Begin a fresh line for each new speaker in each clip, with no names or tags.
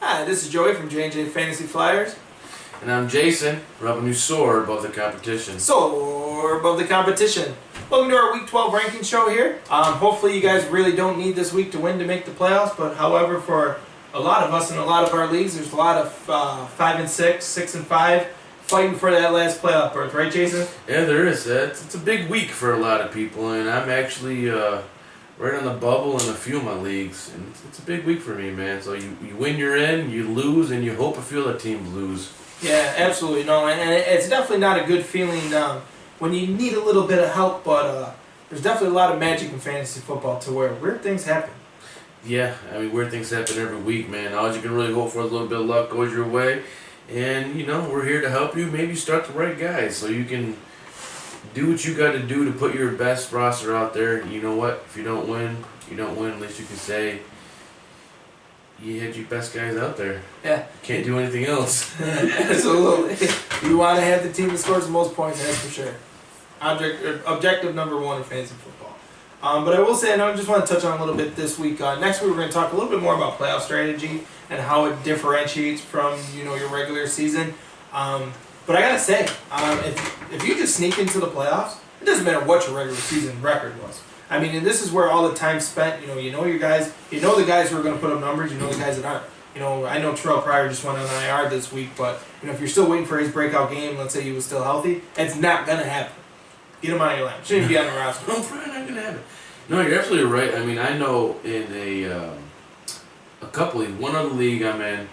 Hi, this is Joey from J&J Fantasy Flyers.
And I'm Jason. We're up a new soar above the competition.
Soar above the competition. Welcome to our Week 12 ranking show here. Hopefully you guys really don't need this week to win to make the playoffs, but however, for a lot of us in a lot of our leagues, there's a lot of 5 and 6, 6 and 5 fighting for that last playoff berth, right, Jason?
Yeah, there is. It's a big week for a lot of people, and I'm actually right on the bubble in a few of my leagues, and it's a big week for me, man. So you win, you're in, you lose, and you hope a few other teams lose.
Yeah, absolutely. No, and it's definitely not a good feeling when you need a little bit of help, but there's definitely a lot of magic in fantasy football to where weird things happen.
Yeah, I mean, weird things happen every week, man. All you can really hope for is a little bit of luck goes your way. And, you know, we're here to help you. Maybe start the right guys so you can do what you got to do to put your best roster out there. You know what? If you don't win, you don't win. At least you can say you had your best guys out there.
Yeah.
Can't do anything else.
Absolutely. You want to have the team that scores the most points, that's for sure. Objective number one in fantasy football. But I will say, I just want to touch on a little bit this week. Next week we're going to talk a little bit more about playoff strategy and how it differentiates from your regular season. But I gotta say, if you just sneak into the playoffs, it doesn't matter what your regular season record was. I mean, and this is where all the time spent. You know your guys. You know the guys who are going to put up numbers. You know the guys that aren't. I know Terrell Pryor just went on IR this week, but if you're still waiting for his breakout game, let's say he was still healthy, it's not going to happen. Get him out of your line. Shouldn't be on the roster.
No, probably not going to happen. No, you're absolutely right. I mean, I know in a couple leagues, one other league I'm in,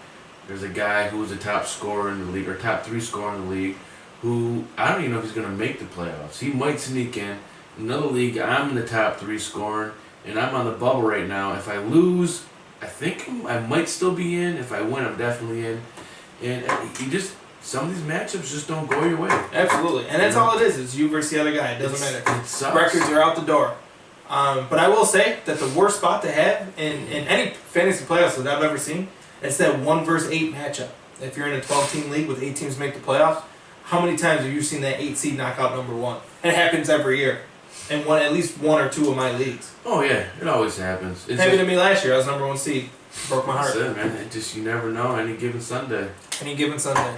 there's a guy who was a top scorer in the league, or top 3 scorer in the league, who I don't even know if he's going to make the playoffs. He might sneak in. Another league, I'm in the top 3 scoring, and I'm on the bubble right now. If I lose, I think I might still be in. If I win, I'm definitely in. And some of these matchups just don't go your way.
Absolutely. And that's all it is. It's you versus the other guy. It doesn't matter.
It sucks.
Records are out the door. But I will say that the worst spot to have in any fantasy playoffs that I've ever seen, it's that 1 versus 8 matchup. If you're in a 12-team league with 8 teams make the playoffs, how many times have you seen that 8 seed knock out number 1? It happens every year. In at least 1 or 2 of my leagues.
Oh yeah, it always happens.
It happened to me last year. I was number 1 seed. Broke my heart.
That's it, man. You never know. Any given Sunday.
Any given Sunday.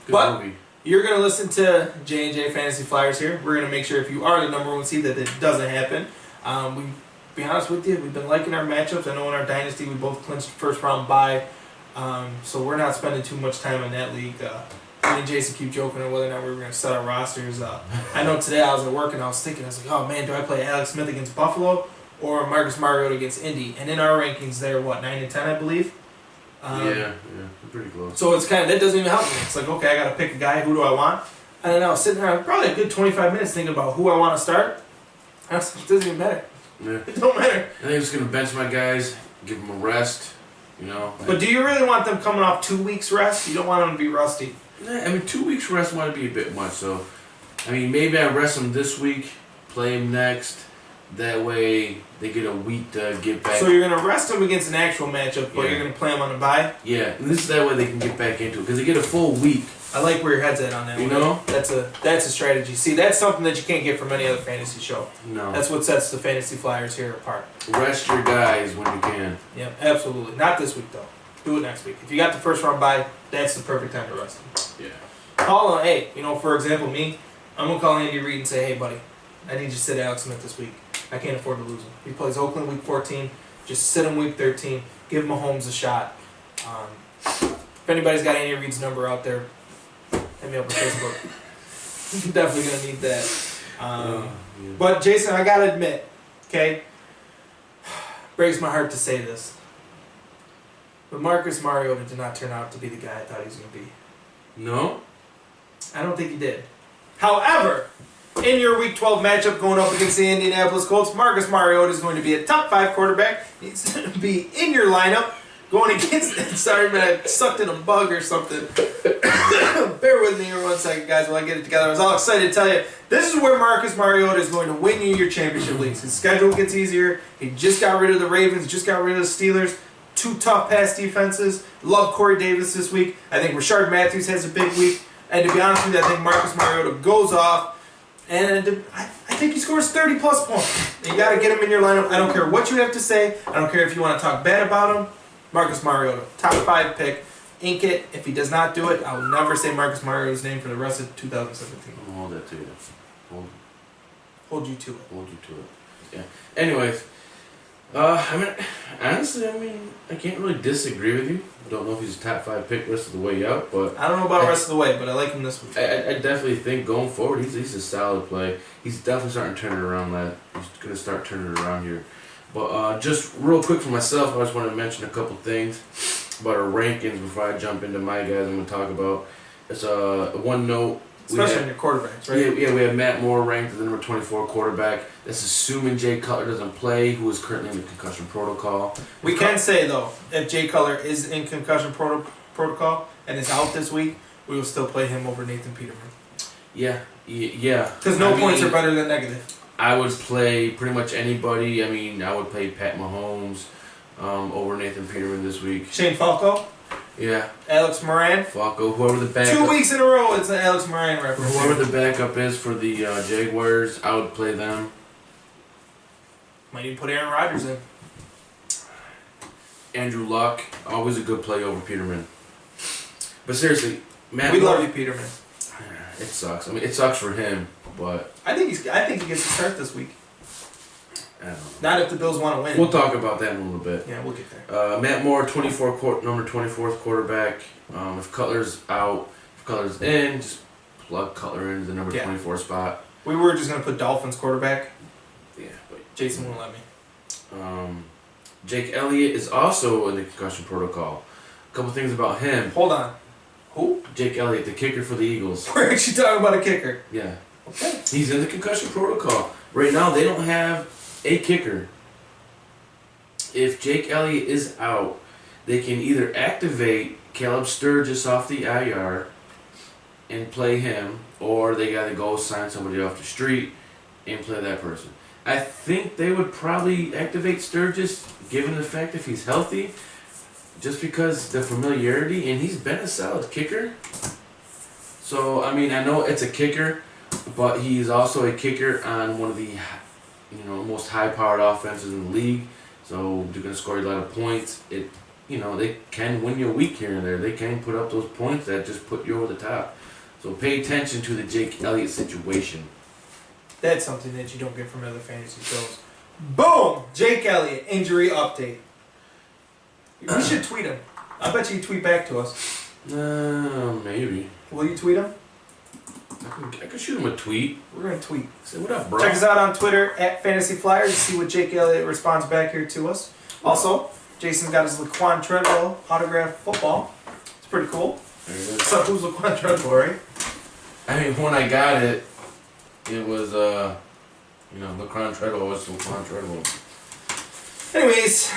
Good movie.
You're going to listen to J&J Fantasy Flyers here. We're going to make sure if you are the number 1 seed that it doesn't happen. Be honest with you, we've been liking our matchups. I know in our dynasty we both clinched first round bye, so we're not spending too much time in that league. Me and Jason keep joking on whether or not we were going to set our rosters. I know today I was at work and I was like, oh man, do I play Alex Smith against Buffalo or Marcus Mariota against Indy? And in our rankings, they're 9 and 10, I believe.
Yeah, pretty close.
So it's that doesn't even help me. It's like, okay, I got to pick a guy. Who do I want? And then I was sitting there probably a good 25 minutes thinking about who I want to start. I was like, it doesn't even matter.
Yeah.
It don't matter.
I think I'm just going to bench my guys, give them a rest,
But do you really want them coming off 2 weeks rest? You don't want them to be rusty.
I mean, 2 weeks rest might be a bit much, so, I mean, maybe I rest them this week, play them next, that way they get a week to get back.
So you're going to rest them against an actual matchup, but you're going to play them on a bye?
Yeah, and this is that way they can get back into it, because they get a full week.
I like where your head's at on that.
You know?
That's a strategy. See, that's something that you can't get from any other fantasy show.
No.
That's what sets the Fantasy Flyers here apart.
Rest your guys when you can.
Yeah, absolutely. Not this week, though. Do it next week. If you got the first round bye, that's the perfect time to rest them.
Yeah.
Call on, hey, for example, me, I'm going to call Andy Reid and say, hey, buddy, I need you to sit Alex Smith this week. I can't afford to lose him. He plays Oakland week 14. Just sit him week 13. Give Mahomes a shot. If anybody's got Andy Reid's number out there, hit me up on Facebook. I'm definitely going to need that.
Yeah.
But, Jason, I got to admit, okay, breaks my heart to say this, but Marcus Mariota did not turn out to be the guy I thought he was going to be.
No?
I don't think he did. However, in your Week 12 matchup going up against the Indianapolis Colts, Marcus Mariota is going to be a top 5 quarterback. He's going to be in your lineup going against... Sorry, man, I sucked in a bug or something. Bear with me for 1 second, guys, while I get it together. I was all excited to tell you, this is where Marcus Mariota is going to win you your championship leagues. His schedule gets easier. He just got rid of the Ravens, just got rid of the Steelers. 2 tough pass defenses. Love Corey Davis this week. I think Rashard Matthews has a big week. And to be honest with you, I think Marcus Mariota goes off. And I think he scores 30-plus points. You got to get him in your lineup. I don't care what you have to say. I don't care if you want to talk bad about him. Marcus Mariota, top 5 pick. Ink it. If he does not do it, I will never say Marcus Mariota's name for the rest of 2017.
I'll hold that to you.
Hold you to it.
Hold you to it. Yeah. Anyways, I mean, honestly, I can't really disagree with you. I don't know if he's a top 5 pick rest of the way out, but
I don't know about the rest of the way, but I like him this week.
I definitely think going forward, he's a solid play. He's definitely starting to turn it around. He's going to start turning it around here. But just real quick for myself, I just want to mention a couple things about our rankings before I jump into my guys I'm going to talk about. It's one note.
Especially on your quarterbacks, right?
Yeah, we have Matt Moore ranked as the number 24 quarterback. That's assuming Jay Cutler doesn't play, who is currently in the concussion protocol.
We can say, though, if Jay Cutler is in concussion protocol and is out this week, we will still play him over Nathan Peterman.
Yeah.
Because no points are better than negative.
I would play pretty much anybody. I would play Pat Mahomes over Nathan Peterman this week.
Shane Falco?
Yeah.
Alex Moran?
Falco, whoever the backup.
2 weeks in a row, it's an Alex Moran reference.
Whoever the backup is for the Jaguars, I would play them.
Might even put Aaron Rodgers in.
Andrew Luck, always a good play over Peterman. But seriously, Matt
We
Moore,
love you, Peterman.
it sucks. It sucks for him, but
I think he gets to start this week.
I don't know.
Not if the Bills want to win.
We'll talk about that in a little bit.
Yeah, we'll get there.
Matt Moore, number 24th quarterback. If Cutler's out, if Cutler's in, just plug Cutler into the number 24 spot.
We were just going to put Dolphins quarterback.
Yeah, but
Jason won't let me.
Jake Elliott is also in the concussion protocol. A couple things about him.
Hold on. Who?
Jake Elliott, the kicker for the Eagles.
We're actually talking about a kicker.
Yeah.
Okay.
He's in the concussion protocol. Right now, they don't have a kicker. If Jake Elliott is out, they can either activate Caleb Sturgis off the IR and play him, or they gotta go sign somebody off the street and play that person. I think they would probably activate Sturgis, given the fact if he's healthy, just because the familiarity, and he's been a solid kicker. So, I know it's a kicker, but he's also a kicker on one of the most high-powered offenses in the league. So they're going to score a lot of points. They can win you a week here and there. They can put up those points that just put you over the top. So pay attention to the Jake Elliott situation.
That's something that you don't get from other fantasy shows. Boom! Jake Elliott, injury update. We should tweet him. I bet you tweet back to us.
Maybe.
Will you tweet him?
I could shoot him a tweet.
We're going to tweet.
Say, what up, bro?
Check us out on Twitter at Fantasy Flyers to see what Jake Elliott responds back here to us. Also, Jason's got his Laquan Treadwell autographed football. It's pretty cool. What's up, who's Laquan Treadwell, right?
When I got it, it was, Laquan Treadwell was Laquan Treadwell.
Anyways,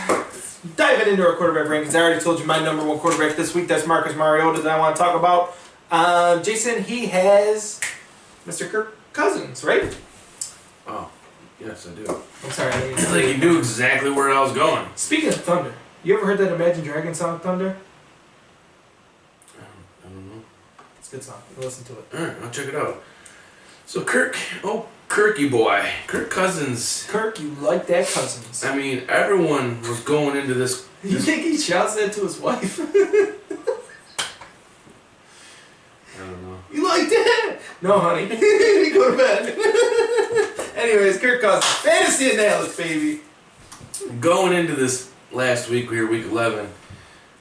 diving into our quarterback rankings. I already told you my number 1 quarterback this week. That's Marcus Mariota that I want to talk about. Jason, he has Mr. Kirk Cousins, right?
Oh, yes, I do.
I'm sorry. I didn't
It's like you knew exactly where I was going.
Speaking of Thunder, you ever heard that Imagine Dragons song, Thunder?
I don't know.
It's a good song. Listen to it.
Alright, I'll check it out. So Kirky boy. Kirk Cousins.
Kirk, you like that Cousins.
Everyone was going into this.
You think he shouts that to his wife?
I don't know.
You like that? No, honey. You go to bed. Anyways, Kirk Cousins. Fantasy analysis, baby.
Going into this last week, we were week 11.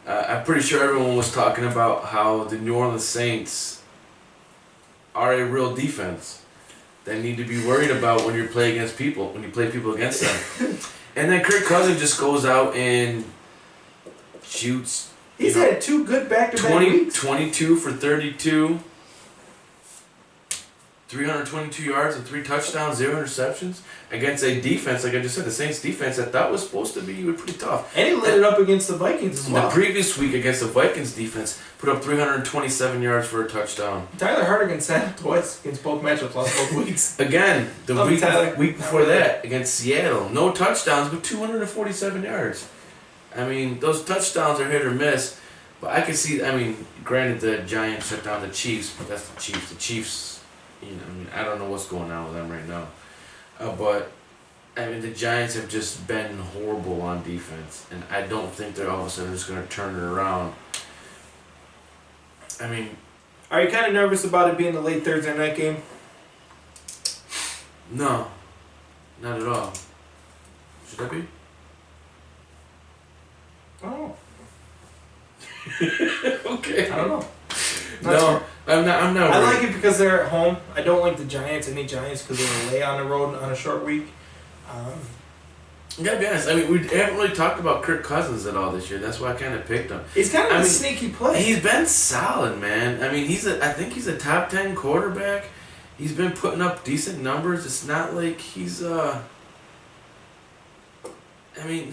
I'm pretty sure everyone was talking about how the New Orleans Saints are a real defense that need to be worried about when you play people against them. And then Kirk Cousins just goes out and shoots.
He's had 2 good back-to-back weeks.
22 for 32, 322 yards and 3 touchdowns, 0 interceptions against a defense, like I just said, the Saints defense I thought was supposed to be pretty tough.
And he lit it up against the Vikings as well.
The previous week against the Vikings defense, put up 327 yards for a touchdown.
Tyler Hardigan sat up twice against both matchups last both weeks.
Again, the week before that against Seattle, no touchdowns but 247 yards. Those touchdowns are hit or miss, but I can see. Granted, the Giants shut down the Chiefs, but that's the Chiefs. The Chiefs, I don't know what's going on with them right now, but I mean, the Giants have just been horrible on defense, and I don't think they're all of a sudden just going to turn it around. I mean,
are you kind of nervous about it being the late Thursday night game?
No, not at all. Should that be?
Oh.
Okay.
I don't know.
No, I'm not.
I like it because they're at home. I don't like the Giants, any Giants, because they're away on the road on a short week.
You gotta be honest. I mean, we haven't really talked about Kirk Cousins at all this year. That's why I kind of picked him.
He's kind of a sneaky play.
He's been solid, man. I mean, I think he's a top 10 quarterback. He's been putting up decent numbers. It's not like he's I mean,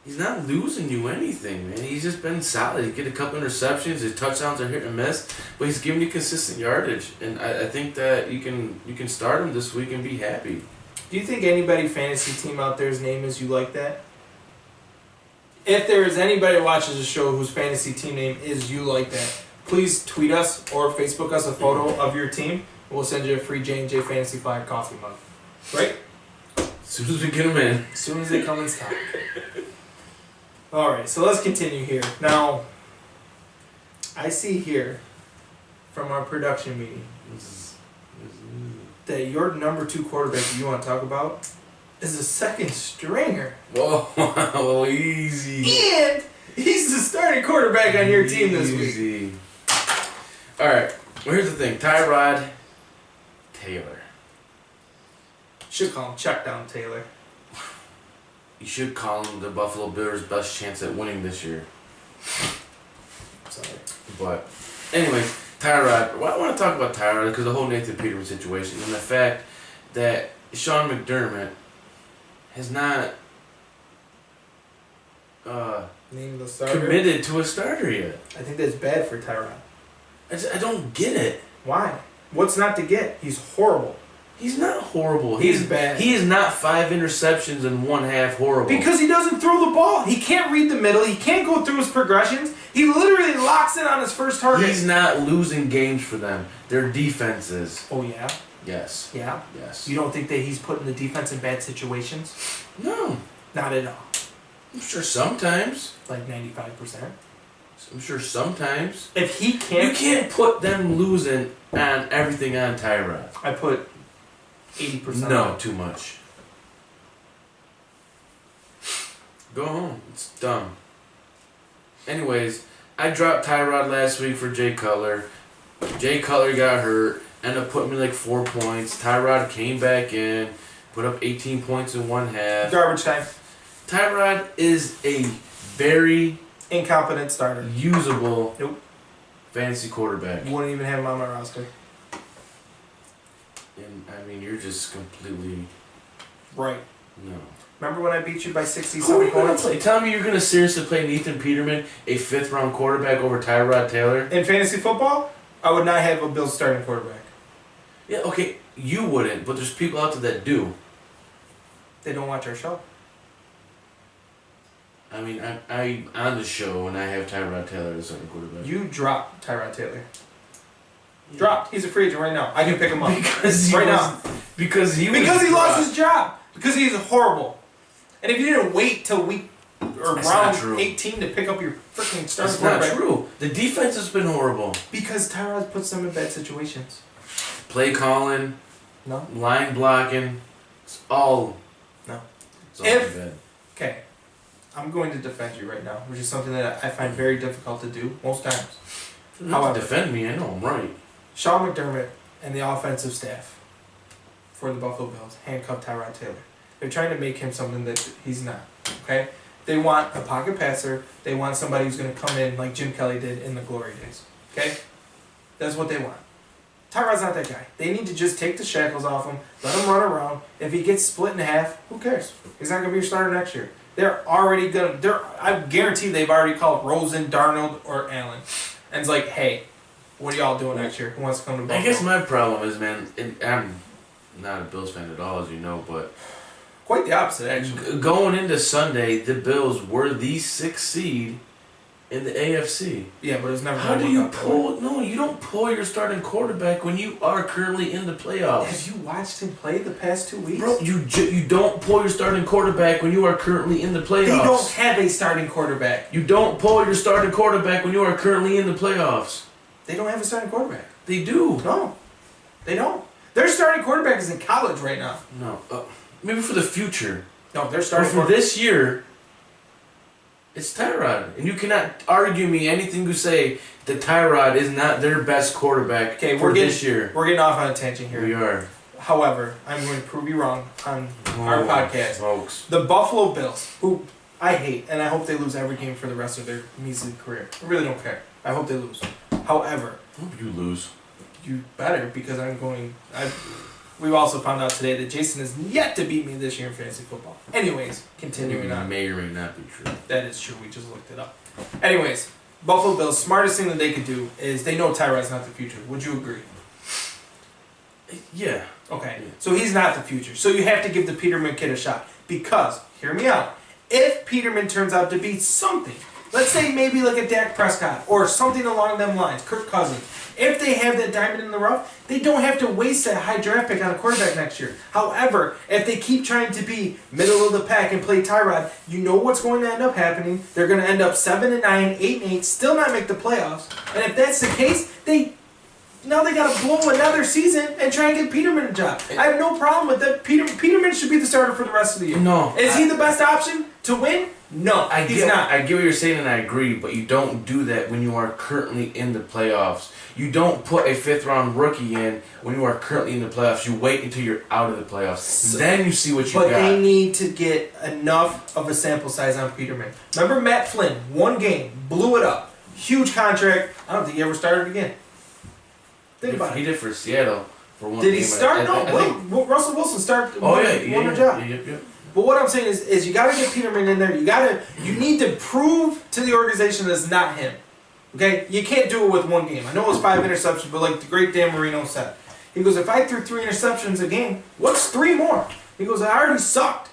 he's not losing you anything, man. He's just been solid. He get a couple interceptions. His touchdowns are hit and miss, but he's giving you consistent yardage. And I think that you can start him this week and be happy.
Do you think anybody fantasy team out there's name is you like that? If there is anybody who watches the show whose fantasy team name is you like that, please tweet us or Facebook us a photo of your team. We'll send you a free J&J Fantasy Flyer coffee mug. Right?
As soon as we get them in.
As soon as they come in stock. Alright, so let's continue here. Now, I see here from our production meeting that your number 2 quarterback that you want to talk about is a second stringer.
Whoa, easy.
And he's the starting quarterback on your team this week.
Alright, well here's the thing. Tyrod Taylor.
Should call him check down Taylor.
You should call him the Buffalo Bills' best chance at winning this year.
Sorry.
But, anyway, Tyrod. Well, I want to talk about Tyrod because the whole Nathan Peterman situation and the fact that Sean McDermott has not
named the starter.
Committed to a starter yet.
I think that's bad for Tyrod.
I don't get it.
Why? What's not to get? He's horrible.
He's not horrible.
He's bad.
He is not 5 interceptions in one half horrible.
Because he doesn't throw the ball. He can't read the middle. He can't go through his progressions. He literally locks in on his first target.
He's not losing games for them. Their defenses.
Oh, yeah?
Yes.
Yeah?
Yes.
You don't think that he's putting the defense in bad situations?
No.
Not at all.
I'm sure sometimes.
Like 95%.
I'm sure sometimes.
If he can't...
You can't put them losing on everything on Tyrod.
I put 80%.
No, too much. Go home. It's dumb. Anyways, I dropped Tyrod last week for Jay Cutler. Jay Cutler got hurt. Ended up putting me like 4 points. Tyrod came back in. Put up 18 points in one half.
Garbage time.
Tyrod is a very...
incompetent starter.
Usable
Nope.
fantasy quarterback.
You wouldn't even have him on my roster.
And, I mean, you're just completely...
Right.
No.
Remember when I beat you by 60
Who are
something
you going to
points?
play? Tell me you're going to seriously play Nathan Peterman, a 5th-round quarterback, over Tyrod Taylor?
In fantasy football, I would not have a Bills starting quarterback.
Yeah, okay, you wouldn't, but there's people out there that do.
They don't watch our show.
I mean, I'm on the show and I have Tyrod Taylor as starting quarterback.
You dropped Tyrod Taylor. Dropped. He's a free agent right now. I can pick him up.
Because he
right
was,
now.
Because he
lost his job. Because he's horrible. And if you didn't wait till week or
That's
round 18 to pick up your freaking starting
That's not
quarterback.
true. The defense has been horrible.
Because Tyrod puts them in bad situations.
Play calling,
No.
line blocking, it's all...
No.
It's all
If-
bad.
Okay. I'm going to defend you right now, which is something that I find very difficult to do most times.
You don't have to defend me, I know I'm right.
Sean McDermott and the offensive staff for the Buffalo Bills handcuffed Tyrod Taylor. They're trying to make him something that he's not. Okay? They want a pocket passer. They want somebody who's going to come in like Jim Kelly did in the glory days. Okay? That's what they want. Tyrod's not that guy. They need to just take the shackles off him, let him run around. If he gets split in half, who cares? He's not going to be your starter next year. They're already going to... I guarantee they've already called Rosen, Darnold, or Allen. And it's like, hey, what are y'all doing next year? Who wants to come to Buffalo?
I guess my problem is, man, and I'm not a Bills fan at all, as you know, but...
Quite the opposite, actually.
Going into Sunday, the Bills were the 6th seed, in the AFC.
Yeah, but it's never.
How do you pull? No, you don't pull your starting quarterback when you are currently in the playoffs.
Have you watched him play the past 2 weeks?
Bro, you don't pull your starting quarterback when you are currently in the playoffs.
They don't have a starting quarterback.
You don't pull your starting quarterback when you are currently in the playoffs.
They don't have a starting quarterback.
They do.
No, they don't. Their starting quarterback is in college right now.
No, maybe for the future.
No, their starting
for this year, it's Tyrod. And you cannot argue me anything you say that Tyrod is not their best quarterback for this year.
We're getting off on a tangent here.
We are.
However, I'm going to prove you wrong on our podcast.
Folks.
The Buffalo Bills, who I hate, and I hope they lose every game for the rest of their measly career. I really don't care. I hope they lose. However,
I hope you lose.
You better, because we've also found out today that Jason has yet to beat me this year in fantasy football. Anyways, continuing on.
May or may not be true.
That is true. We just looked it up. Anyways, Buffalo Bills, smartest thing that they could do is they know Tyrod's not the future. Would you agree?
Yeah.
Okay.
Yeah.
So he's not the future. So you have to give the Peterman kid a shot. Because, hear me out, if Peterman turns out to be something, let's say maybe like a Dak Prescott or something along them lines, Kirk Cousins, if they have that diamond in the rough, they don't have to waste that high draft pick on a quarterback next year. However, if they keep trying to be middle of the pack and play Tyrod, you know what's going to end up happening. They're going to end up 7-9, 8-8, still not make the playoffs. And if that's the case, now they got to blow another season and try and get Peterman a job. I have no problem with that. Peterman should be the starter for the rest of the year.
No.
Is he the best option to win? No, he's not.
I get what you're saying, and I agree, but you don't do that when you are currently in the playoffs. You don't put a fifth-round rookie in when you are currently in the playoffs. You wait until you're out of the playoffs. Then you see what you got.
But they need to get enough of a sample size on Peterman. Remember Matt Flynn, one game, blew it up. Huge contract. I don't think he ever started again. Think about it.
He did for Seattle for one
Did
game.
he start? No, Russell Wilson started. Won a job.
Yeah.
But what I'm saying is you got to get Peterman in there. You need to prove to the organization that it's not him. Okay? You can't do it with one game. I know it was 5 interceptions, but like the great Dan Marino said, he goes, if I threw 3 interceptions a game, what's 3 more? He goes, I already sucked.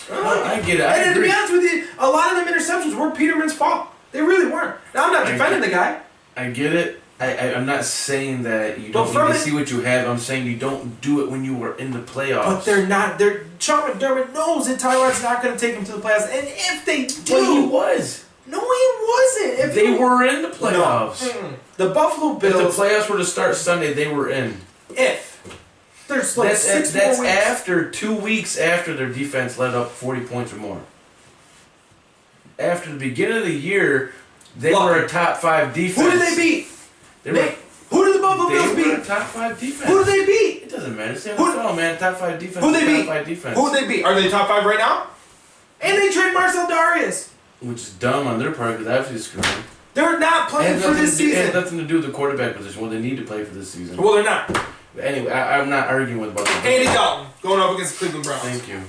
I get it.
And to be honest with you, a lot of them interceptions were Peterman's fault. They really weren't. Now, I'm not defending the guy.
I get it. I'm not saying that you don't need to see what you have. I'm saying you don't do it when you were in the playoffs.
But they're not. Sean McDermott knows that Tyrod's not going to take him to the playoffs. And if they do...
Well, he was.
No, he wasn't.
They were in the playoffs.
No. The Buffalo Bills...
If the playoffs were to start Sunday, they were in.
There's like
that's
6 more weeks.
after 2 weeks after their defense let up 40 points or more. After the beginning of the year, they were a top 5 defense.
Who did they beat? Who did the Buffalo Bills beat?
They were a top 5 defense.
Who did they beat?
It doesn't matter. It's the NFL, man. Top 5 defense.
Who they beat?
Top 5 defense.
Who did they beat? Are they top 5 right now? And they trade Marcel Darius.
Which is dumb on their part because obviously it's screwed.
They're not playing for this season.
It has nothing to do with the quarterback position. Well, they need to play for this season.
Well, they're not.
But anyway, I'm not arguing with about that.
Andy Dalton going up against the Cleveland Browns.
Thank you.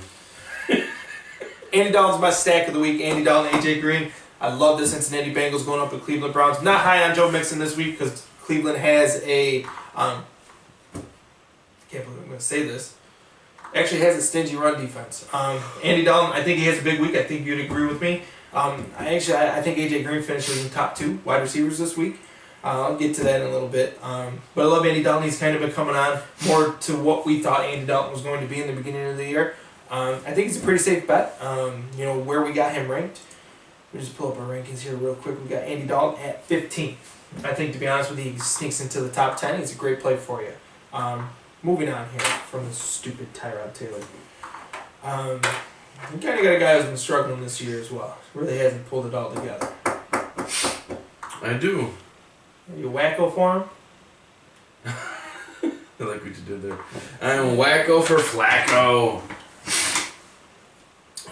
Andy Dalton's my stack of the week. Andy Dalton, AJ Green. I love the Cincinnati Bengals going up with Cleveland Browns. Not high on Joe Mixon this week because Cleveland has a I can't believe I'm going to say this. Actually has a stingy run defense. Andy Dalton, I think he has a big week. I think you'd agree with me. I think AJ Green finishes in top 2 wide receivers this week. I'll get to that in a little bit. But I love Andy Dalton. He's kind of been coming on more to what we thought Andy Dalton was going to be in the beginning of the year. I think it's a pretty safe bet. Where we got him ranked. Let me just pull up our rankings here real quick. We got Andy Dalton at 15. I think, to be honest with you, he sneaks into the top 10. He's a great play for you. Moving on here from the stupid Tyrod Taylor. We kind of got a guy who's been struggling this year as well. Really hasn't pulled it all together.
I do.
Are you a wacko for him?
I like what you did there. I'm wacko for Flacco.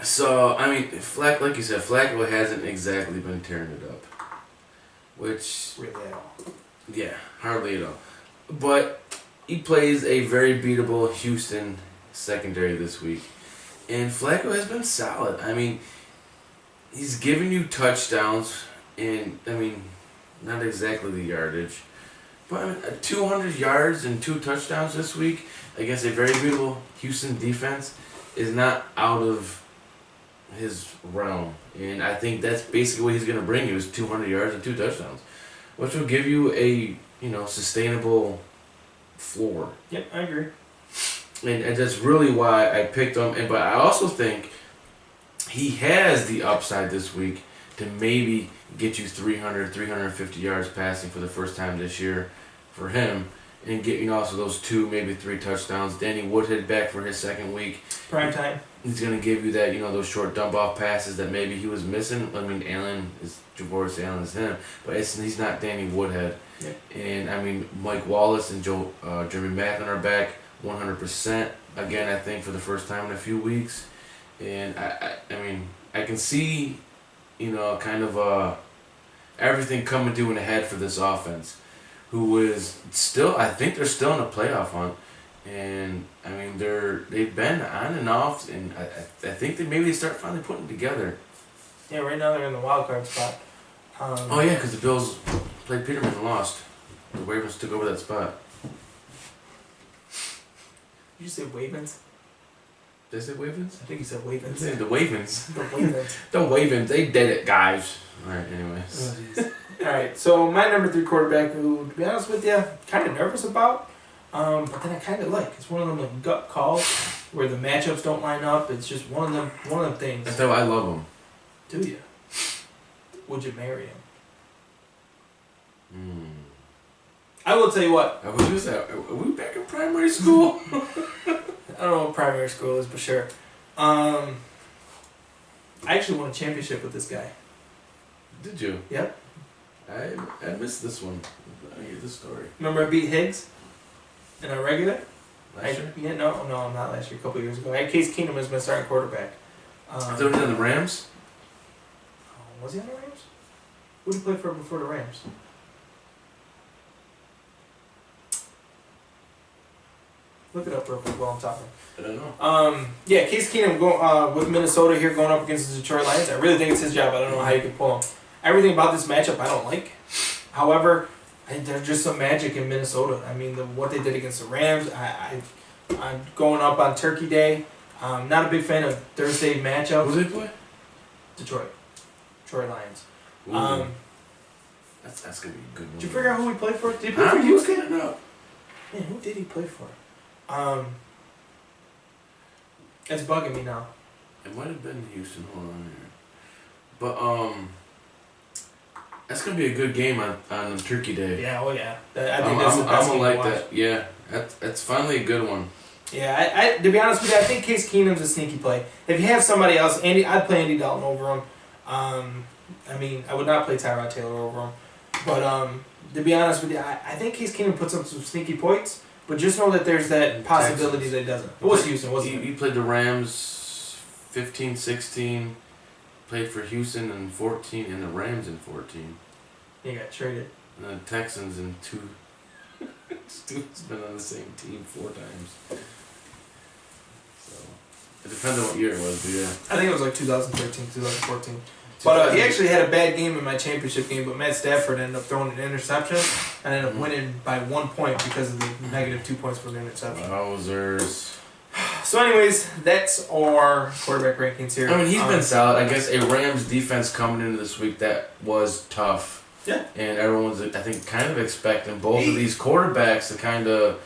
So, I mean, like you said, Flacco hasn't exactly been tearing it up. Which...
Really at all.
Yeah, hardly at all. But he plays a very beatable Houston secondary this week. And Flacco has been solid. I mean, he's giving you touchdowns and, not exactly the yardage. But 200 yards and 2 touchdowns this week against a very beatable Houston defense is not out of his realm, and I think that's basically what he's going to bring you is 200 yards and 2 touchdowns, which will give you a sustainable floor.
Yep, I agree.
And that's really why I picked him. But I also think he has the upside this week to maybe get you 300, 350 yards passing for the first time this year for him. And get also those 2, maybe 3 touchdowns. Danny Woodhead back for his second week.
Prime time.
He's going to give you that, those short dump-off passes that maybe he was missing. I mean, Javoris Allen is him. But he's not Danny Woodhead.
Yep.
And, I mean, Mike Wallace and Jeremy Macklin are back 100%. Again, I think, for the first time in a few weeks. And, I mean, I can see, kind of everything coming to an head for this offense. Who is still, I think they're still in a playoff hunt. And, I mean, they've been on and off. And I think they start finally putting it together.
Yeah, right now they're in the wild card spot.
Oh, yeah, because the Bills played Peterman and lost. The Ravens took over that spot.
Did you say Wavens?
Did I say Ravens?
I think you said Wavens.
The Ravens.
The Wavens.
The Ravens. They did it, guys. Alright, anyways.
Oh, alright, so my number 3 quarterback, who, to be honest with you, kind of nervous about, but then I kind of like. It's one of them like gut calls where the matchups don't line up. It's just one of them things.
That's how I love them.
Do you? Would you marry him? I will tell you what.
What was that? Are we back in primary school?
I don't know what primary school is, but sure. I actually won a championship with this guy.
Did you?
Yep.
I missed this one. I hear this story.
Remember I beat Higgs in a regular?
Last year?
Yeah, no, not last year. A couple years ago. I had Case Keenum as my starting quarterback.
I thought he was on the Rams.
Was he on the Rams? Who did he play for before the Rams? Look it up real quick while I'm talking.
I don't know.
Yeah, Case Keenum with Minnesota here going up against the Detroit Lions. I really think it's his job. I don't know how you can pull him. Everything about this matchup I don't like. However, there's just some magic in Minnesota. I mean, what they did against the Rams. I'm going up on Turkey Day. Not a big fan of Thursday matchups.
Who did they play?
Detroit Lions.
Ooh. That's gonna be a good one.
Did you figure out who he played for? Did he play for Houston?
No.
Man, who did he play for? It's bugging me now.
It might have been Houston. Hold on here. But that's gonna be a good game on Turkey Day.
Yeah, oh yeah. I think that's the best
I'm
game
gonna like
to watch.
that. Yeah, that's finally a good one.
Yeah, I to be honest with you, I think Case Keenum's a sneaky play. If you have somebody else, I'd play Andy Dalton over him. I mean, I would not play Tyrod Taylor over him. But to be honest with you, I think Case Keenum puts up some sneaky points. But just know that there's that possibility that he doesn't. It was Houston, wasn't it?
He played the Rams 15, 16, played for Houston in 14, and the Rams in 14.
He got traded.
And the Texans in 2. Stu's been on the same team 4 times. So, it depends on what year it was, but yeah.
I think it was like 2013, 2014. But he actually had a bad game in my championship game, but Matt Stafford ended up throwing an interception and ended up winning by 1 point because of the negative 2 points for the interception.
Wowzers.
So anyways, that's our quarterback rankings here.
I mean, he's been solid. I guess a Rams defense coming into this week that was tough.
Yeah.
And everyone's, I think, kind of expecting both of these quarterbacks to kind of,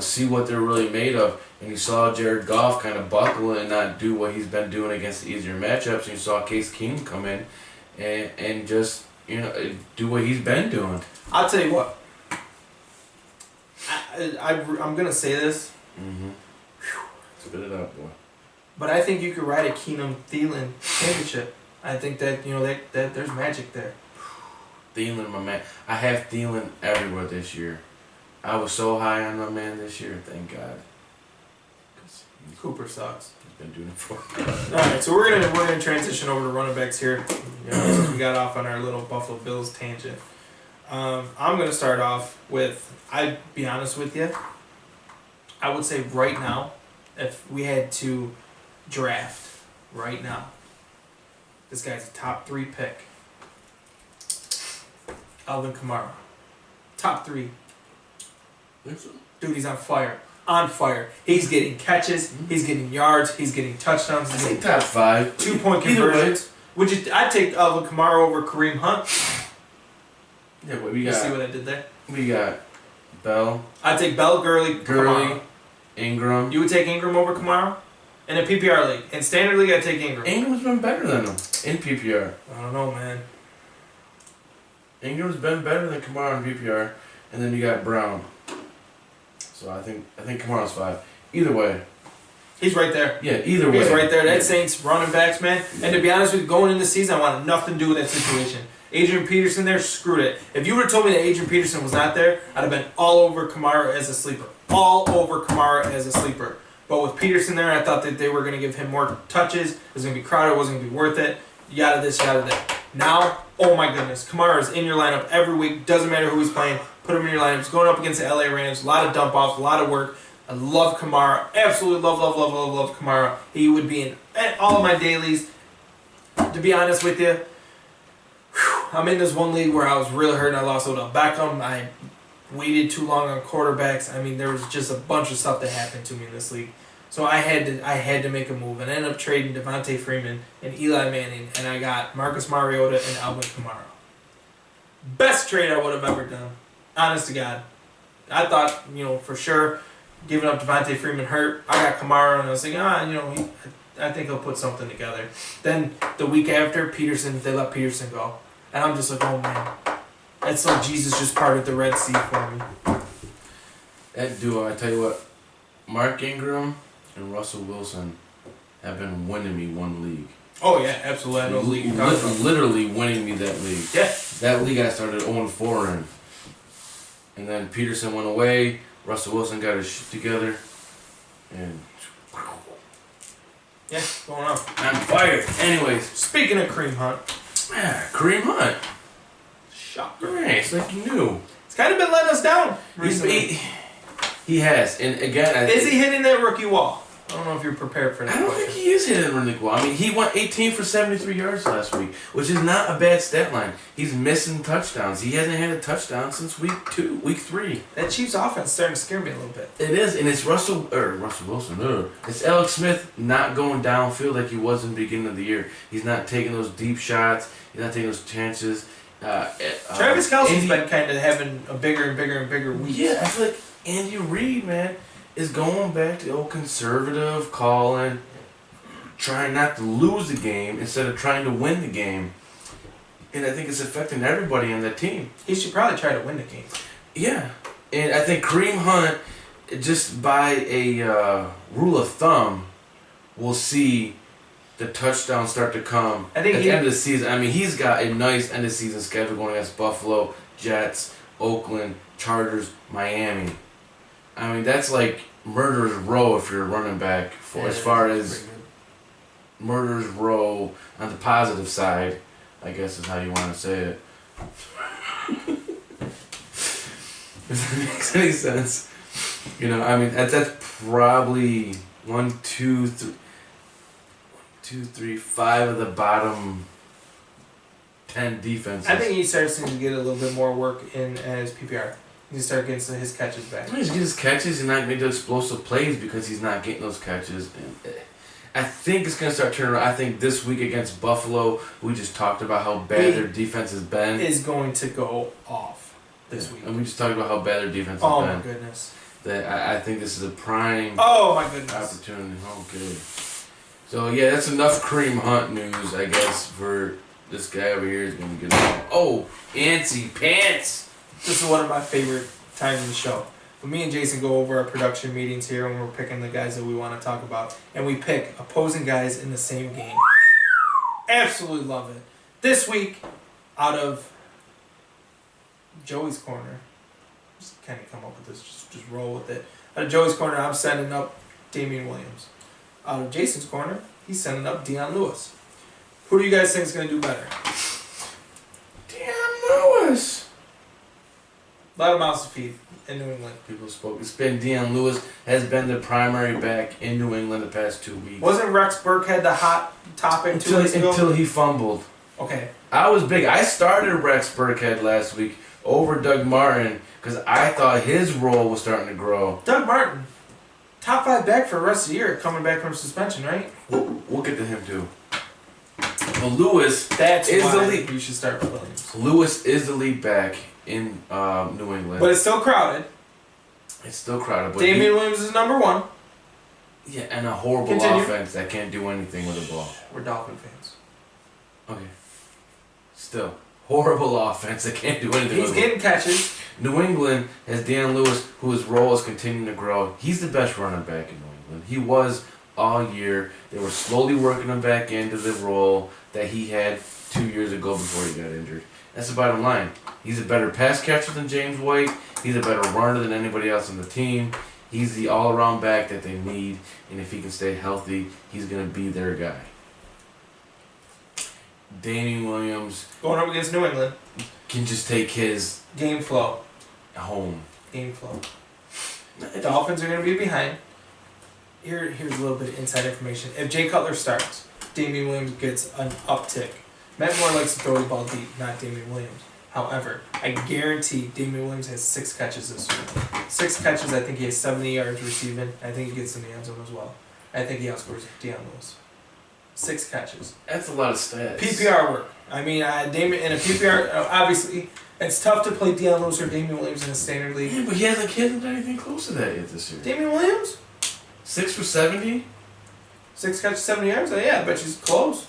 see what they're really made of. And you saw Jared Goff kind of buckle and not do what he's been doing against the easier matchups. And you saw Case Keenum come in and just, do what he's been doing.
I'll tell you what. I'm going to say this.
Mm-hmm. Spit it out, boy.
But I think you could ride a Keenum-Thielen championship. I think that, that there's magic there.
Thielen, my man. I have Thielen everywhere this year. I was so high on my man this year, thank God.
Cooper sucks.
He's been doing it for.
All right, so we're gonna transition over to running backs here. Since we got off on our little Buffalo Bills tangent. I'm gonna start off with. I'd be honest with you. I would say right now, if we had to draft right now, this guy's a top 3 pick. Alvin Kamara, top 3.
Think so?
Dude, he's on fire. on fire. He's getting catches, he's getting yards, he's getting touchdowns.
I think top 5.
2-point conversions. I'd take Alvin Kamara over Kareem Hunt.
Yeah, what we
You
got?
see what I did there?
We got Bell,
I'd take Bell, Gurley, Kamara.
Ingram.
You would take Ingram over Kamara? In a PPR league. In standard league, I'd take Ingram.
Ingram's been better than him in PPR.
I don't know, man.
Ingram's been better than Kamara in PPR, and then you got Brown. So I think Kamara's 5. Either way.
He's right there.
Yeah, either way.
He's right there. That
Yeah.
Saints running backs, man. And to be honest with you, going into the season, I wanted nothing to do with that situation. Adrian Peterson there, screwed it. If you would have told me that Adrian Peterson was not there, I'd have been all over Kamara as a sleeper. All over Kamara as a sleeper. But with Peterson there, I thought that they were going to give him more touches. It was going to be crowded. It wasn't going to be worth it. Yada this, yada that. Now, oh my goodness. Kamara is in your lineup every week. Doesn't matter who he's playing. Put him in your lineup. He's going up against the LA Rams. A lot of dump-offs. A lot of work. I love Kamara. Absolutely love Kamara. He would be in all of my dailies. To be honest with you, I'm in this one league where I was really hurt and I lost Odell Beckham. I waited too long on quarterbacks. I mean, there was just a bunch of stuff that happened to me in this league. So I had to make a move, and I ended up trading Devontae Freeman and Eli Manning, and I got Marcus Mariota and Alvin Kamara. Best trade I would have ever done. Honest to God. I thought, for sure, giving up Devontae Freeman hurt. I got Kamara, and I was like, I think he'll put something together. Then the week after, they let Peterson go. And I'm just like, oh man. It's like Jesus just parted the Red Sea for me.
That duo, I tell you what, Mark Ingram and Russell Wilson have been winning me one league.
Oh yeah, absolutely. I know the league you're talking about.
Literally winning me that league.
Yeah.
That league I started 0-4 in. And then Peterson went away, Russell Wilson got his shit together, and
yeah, going on.
I'm fired. Anyways.
Speaking of Kareem Hunt.
Kareem Hunt.
Shocker.
Nice, like you knew.
It's kind of been letting us down recently.
He has. And again,
is he hitting that rookie wall? I don't know if you're prepared for that.
I don't think he is hitting the rookie wall. I mean, he went 18 for 73 yards last week, which is not a bad stat line. He's missing touchdowns. He hasn't had a touchdown since week 3.
That Chiefs offense is starting to scare me a little bit.
It is, and it's Russell Wilson. It's Alex Smith not going downfield like he was in the beginning of the year. He's not taking those deep shots. He's not taking those chances.
Travis Kelce's been kind of having a bigger and bigger week.
Yeah, I feel like Andy Reid, man, is going back to the old conservative calling, trying not to lose the game instead of trying to win the game. And I think it's affecting everybody on that team.
He should probably try to win the game.
Yeah. And I think Kareem Hunt, just by a rule of thumb, will see the touchdowns start to come at the end of the season. I mean, he's got a nice end of season schedule going against Buffalo, Jets, Oakland, Chargers, Miami. I mean, that's like murderer's row if you're a running back as far as murderer's row on the positive side, I guess is how you want to say it. If that makes any sense. I mean, that's probably 1, 2, 3, 5 of the bottom 10 defenses.
I think he starts to get a little bit more work in as PPR. He can start getting his catches back.
He's getting his catches and not making those explosive plays because he's not getting those catches. And I think it's going to start turning around. I think this week against Buffalo, we just talked about how bad their defense has been.
Is going to go off this week.
And we just talked about how bad their defense has been.
Oh my goodness.
That I think this is a prime
opportunity.
Okay. So yeah, that's enough Kareem Hunt news, I guess, for this guy over here is going to get. Oh, antsy pants.
This is one of my favorite times in the show. When me and Jason go over our production meetings here and we're picking the guys that we want to talk about, and we pick opposing guys in the same game. Absolutely love it. This week, out of Joey's corner, just kind of come up with this, just roll with it. Out of Joey's corner, I'm sending up Damian Williams. Out of Jason's corner, he's sending up Deion Lewis. Who do you guys think is going to do better?
Deion Lewis.
A lot of mouths to feed in New England.
People spoke. It's been Deion Lewis has been the primary back in New England the past 2 weeks.
Wasn't Rex Burkhead the hot topic 2 weeks ago?
Until he fumbled.
Okay.
I was big. I started Rex Burkhead last week over Doug Martin because I thought his role was starting to grow.
Doug Martin. top 5 back for the rest of the year, coming back from suspension, right?
We'll get to him too. Well, Lewis
That's
is
why
the lead.
you should start with Williams.
Lewis is the lead back in New England.
But it's still crowded.
It's still crowded. But
Damian Williams is number 1.
Yeah, and a horrible offense that can't do anything with the ball.
We're Dolphin fans.
Okay. Still, horrible offense that can't do anything
He's
with the ball.
getting catches.
New England has Dan Lewis, whose role is continuing to grow. He's the best running back in New England. He was all year. They were slowly working him back into the role that he had 2 years ago before he got injured. That's the bottom line. He's a better pass catcher than James White. He's a better runner than anybody else on the team. He's the all-around back that they need, and if he can stay healthy, he's going to be their guy. Damian Williams
Going up against New England.
can just take his
Game flow.
home.
Game flow. The Dolphins are going to be behind. Here's a little bit of inside information. If Jay Cutler starts, Damian Williams gets an uptick. Matt Moore likes to throw the ball deep, not Damian Williams. However, I guarantee Damian Williams has 6 catches this week. 6 catches, I think he has 70 yards receiving. I think he gets in the end zone as well. I think he outscores Deion Lewis. 6 catches.
That's a lot of stats.
PPR work. I mean, Damian in a PPR, obviously, it's tough to play Deion Lewis or Damian Williams in a standard league.
Yeah, but he hasn't done anything close to that yet this year.
Damian Williams?
6 for 70?
6 catches, 70 yards? Oh, yeah, I bet she's close.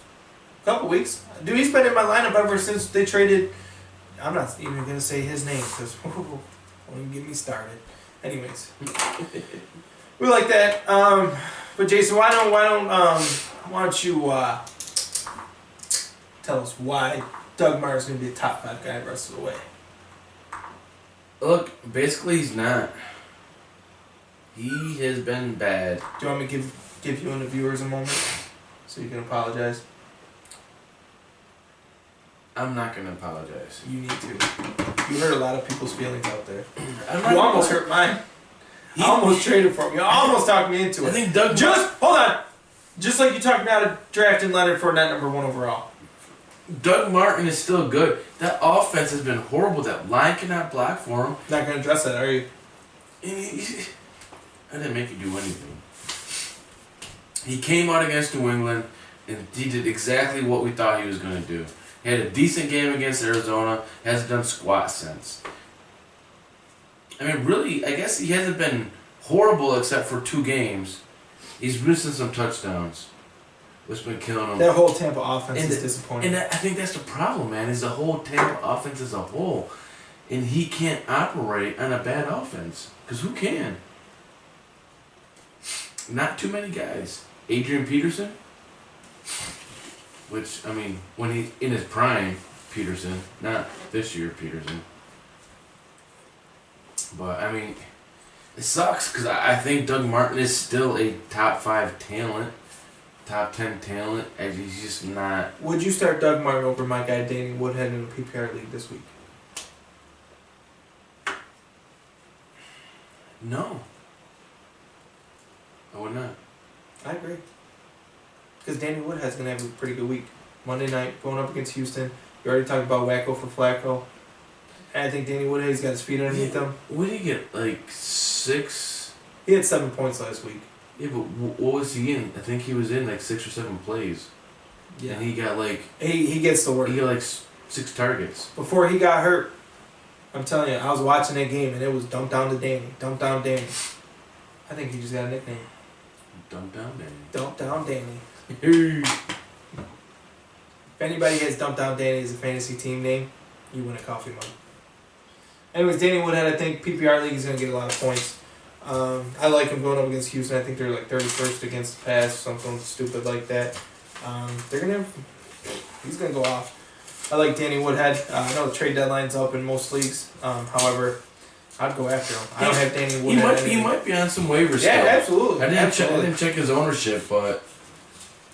Couple weeks. Dude, he's been in my lineup ever since they traded. I'm not even going to say his name because won't even get me started. Anyways. We like that. But Jason, why don't you tell us why Doug Martin's going to be a top 5 guy the rest of the way?
Look, basically he's not. He has been bad.
Do you want me to give you and the viewers a moment so you can apologize?
I'm not going to apologize.
You need to. You hurt a lot of people's feelings out there.
I'm
You almost hurt mine. I almost traded for him. You almost talked me into it.
I think Doug...
Hold on. Just like you talked me out of drafting Leonard Fournette number 1 overall.
Doug Martin is still good. That offense has been horrible. That line cannot block for him.
Not going to address that, are you?
I didn't make you do anything. He came out against New England, and he did exactly what we thought he was going to do. He had a decent game against Arizona. Hasn't done squat since. I mean, really, I guess he hasn't been horrible except for 2 games. He's missing some touchdowns. What's been killing him.
That whole Tampa offense is disappointing.
And I think that's the problem, man, is the whole Tampa offense as a whole. And he can't operate on a bad offense. Because who can? Not too many guys. Adrian Peterson? Which, I mean, when he in his prime, Peterson, not this year Peterson. But, I mean, it sucks because I think Doug Martin is still a top 5 talent, top 10 talent, and he's just not.
Would you start Doug Martin over my guy Danny Woodhead in a PPR league this week?
No. I would not.
I agree. Because Danny Woodhead's going to have a pretty good week. Monday night, going up against Houston. You already talked about Wacko for Flacco. And I think Danny Woodhead's got his feet underneath him.
What did he get? Like 6?
He had 7 points last week.
Yeah, but what was he in? I think he was in like 6 or 7 plays.
Yeah.
And he got like...
He gets to work.
He got like 6 targets.
Before he got hurt, I'm telling you, I was watching that game and it was dump down to Danny. Dump down Danny. I think he just got a nickname.
Dump down Danny.
Dump down Danny.
Hey.
If anybody has Dump Down Danny as a fantasy team name, you win a coffee mug. Anyways, Danny Woodhead, I think PPR league is going to get a lot of points. I like him going up against Houston. I think they're like 31st against the pass, something stupid like that. He's going to go off. I like Danny Woodhead. I know the trade deadline's up in most leagues. However, I'd go after him. I don't have Danny Woodhead.
He might be on some waivers.
Yeah,
still.
absolutely.
I didn't check his ownership, but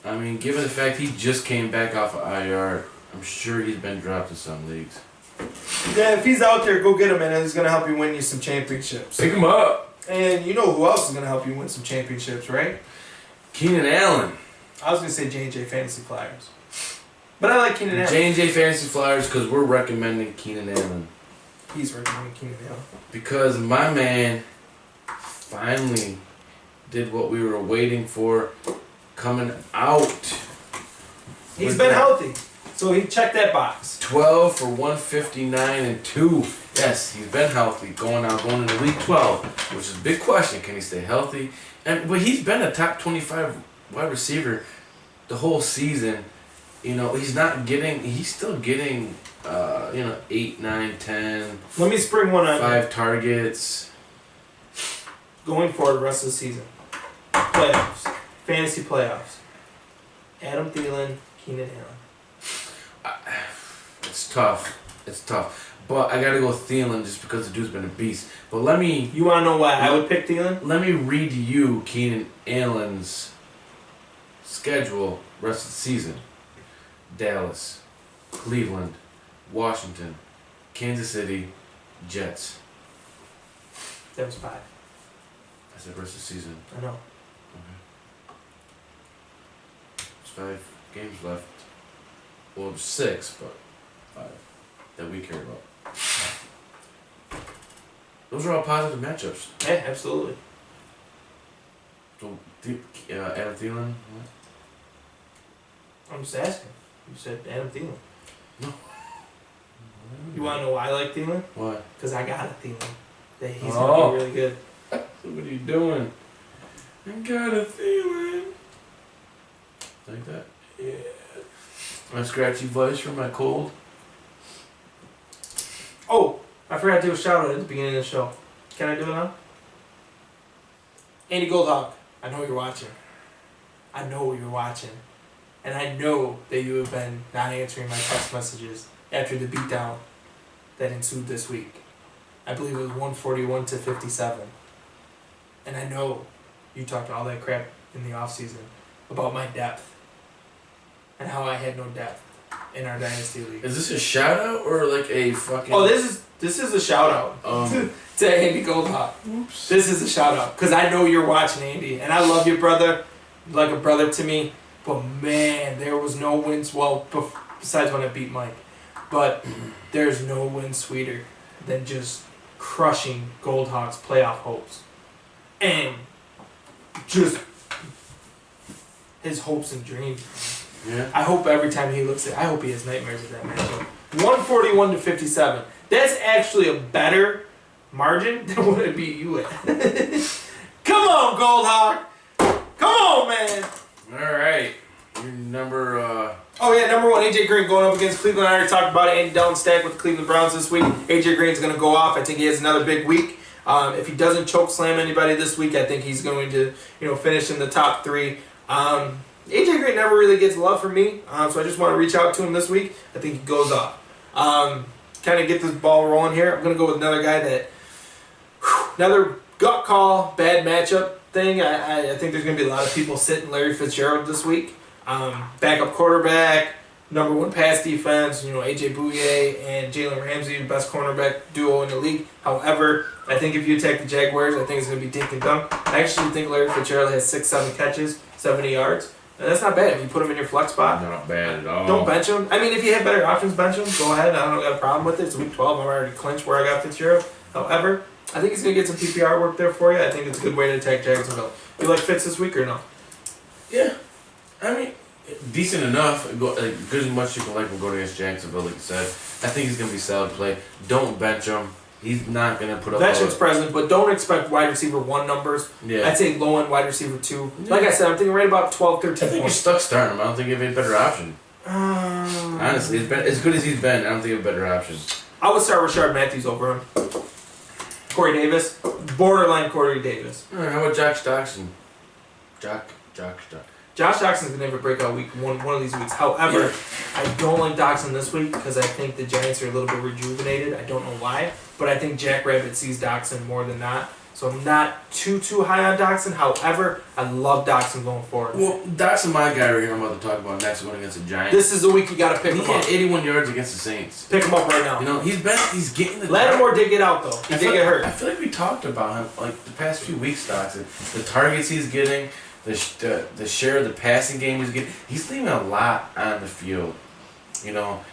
I mean, given the fact he just came back off of IR, I'm sure he's been dropped in some leagues.
Yeah, if he's out there, go get him, and he's going to help you win you some championships.
Pick him up.
And you know who else is going to help you win some championships, right?
Keenan Allen.
I was going to say J&J Fantasy Flyers. But I like Keenan Allen.
J&J Fantasy Flyers because we're recommending Keenan Allen.
He's recommending Keenan Allen.
Because my man finally did what we were waiting for coming out.
He's been healthy, so he checked that box.
12 for 159 and 2. Yes, he's been healthy going into week 12, which is a big question. Can he stay healthy? But he's been a top 25 wide receiver the whole season. You know, he's still getting 8, 9, 10.
Let me spring one on
5 targets.
Going forward the rest of the season. Playoffs. Fantasy playoffs. Adam Thielen, Keenan Allen.
It's tough. But I gotta go with Thielen just because the dude's been a beast. But let me...
You wanna know why I would pick Thielen?
Let me read to you Keenan Allen's schedule rest of the season. Dallas, Cleveland, Washington, Kansas City, Jets.
That was 5.
I said rest of the season.
I know.
Okay. There's 5 games left. Well, there's 6, but 5 that we care about. Those are all positive matchups.
Yeah, absolutely.
So, Adam Thielen? What?
I'm just asking. You said Adam Thielen.
No.
You want to know why I like Thielen?
Why?
Because I got a Thielen. That he's going to be really good.
So what are you doing? I got a Thielen. Like that? Yeah. My scratchy voice from my cold.
Oh, I forgot to do a shout out at the beginning of the show. Can I do it now? Andy Goldhawk, I know you're watching. I know you're watching. And I know that you have been not answering my text messages after the beatdown that ensued this week. I believe it was 141 to 57. And I know you talked all that crap in the offseason about my depth and how I had no depth in our Dynasty League.
Is this a shout out or like a fucking...
Oh, this is a shout out to Andy Goldhawk.
Oops.
This is a shout out because I know you're watching, Andy, and I love you, brother, like a brother to me. But man, there was no wins. Well, besides when I beat Mike, but there's no win sweeter than just crushing Goldhawk's playoff hopes and just his hopes and dreams.
Yeah.
I hope every time he looks at, I hope he has nightmares of that matchup. 141 to 57. That's actually a better margin than what I beat you at. Come on, Goldhawk. Come on, man.
All right. Your number...
Oh, yeah, number 1, A.J. Green going up against Cleveland. I already talked about it. Andy Dalton stacked with the Cleveland Browns this week. A.J. Green's going to go off. I think he has another big week. If he doesn't choke slam anybody this week, I think he's going to, finish in the top 3. A.J. Green never really gets love from me, so I just want to reach out to him this week. I think he goes off. Kind of get this ball rolling here. I'm going to go with another guy that, another gut call, bad matchup thing. I think there's going to be a lot of people sitting Larry Fitzgerald this week. Backup quarterback, number 1 pass defense, A.J. Bouye and Jalen Ramsey, the best cornerback duo in the league. However, I think if you attack the Jaguars, I think it's going to be dink and dunk. I actually think Larry Fitzgerald has 6-7 catches, 70 yards. And that's not bad if you put him in your flex spot.
Not bad at all.
Don't bench him. I mean, if you have better options, bench him. Go ahead. I don't got a problem with it. It's week 12. I'm already clinched where I got Fitzgerald. However, I think he's going to get some PPR work there for you. I think it's a good way to attack Jacksonville. You like Fitz this week or no?
Yeah. I mean, decent enough. Good as much you can like will go against Jacksonville, like you said. I think he's going to be solid play. Don't bench him. He's not going to put up...
Veterans present, but don't expect wide receiver 1 numbers.
Yeah.
I'd say low end wide receiver 2. Yeah. Like I said, I'm thinking right about 12, 13
I think you're
points.
stuck starting him. I don't think you have any better option. Honestly, as good as he's been, I don't think you have a better option.
I would start Rashard Matthews over him. Corey Davis. Borderline Corey Davis.
All right, how about Josh Doxson?
Josh Doxson's going to have a breakout week one of these weeks. However, I don't like Doxson this week because I think the Giants are a little bit rejuvenated. I don't know why, but I think Jack Rabbit sees Doxson more than not. So I'm not too high on Doxson. However, I love Doxson going forward.
Well, Doxson, my guy right here I'm about to talk about next one against the Giants.
This is the week you got to pick him up.
He had 81 yards against the Saints.
Pick him up right now.
He's getting the...
Lattimore did get out, though. He did get hurt.
I feel like we talked about him like the past few weeks, Doxson. The targets he's getting, the share of the passing game he's getting. He's leaving a lot on the field.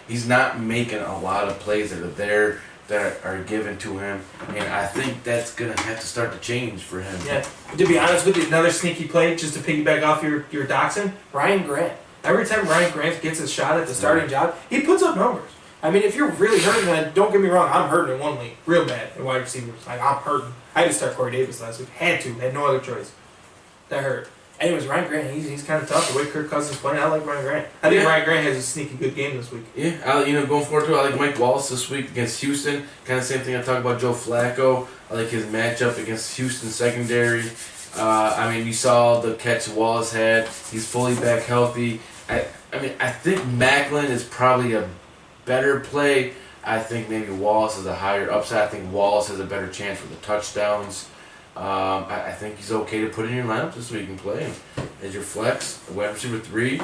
He's not making a lot of plays that are there that are given to him, and I think that's gonna have to start to change for him.
Yeah. To be honest with you, another sneaky play just to piggyback off your Dachshund, Ryan Grant. Every time Ryan Grant gets a shot at the starting job, he puts up numbers. I mean, if you're really hurting, then don't get me wrong, I'm hurting in one league, real bad in wide receivers. Like, I'm hurting. I had to start Corey Davis last week. Had no other choice. That hurt. Anyways, Ryan Grant, he's kind of tough. The way Kirk Cousins is playing, I like Ryan Grant. I think Ryan Grant has a sneaky good game this week.
Yeah, going forward too, I like Mike Wallace this week against Houston. Kind of same thing I talked about Joe Flacco. I like his matchup against Houston secondary. I mean, you saw the catch Wallace had. He's fully back healthy. I think Macklin is probably a better play. I think maybe Wallace is a higher upside. I think Wallace has a better chance for the touchdowns. I think he's okay to put in your lineup this week and play him as your flex, wide receiver 3.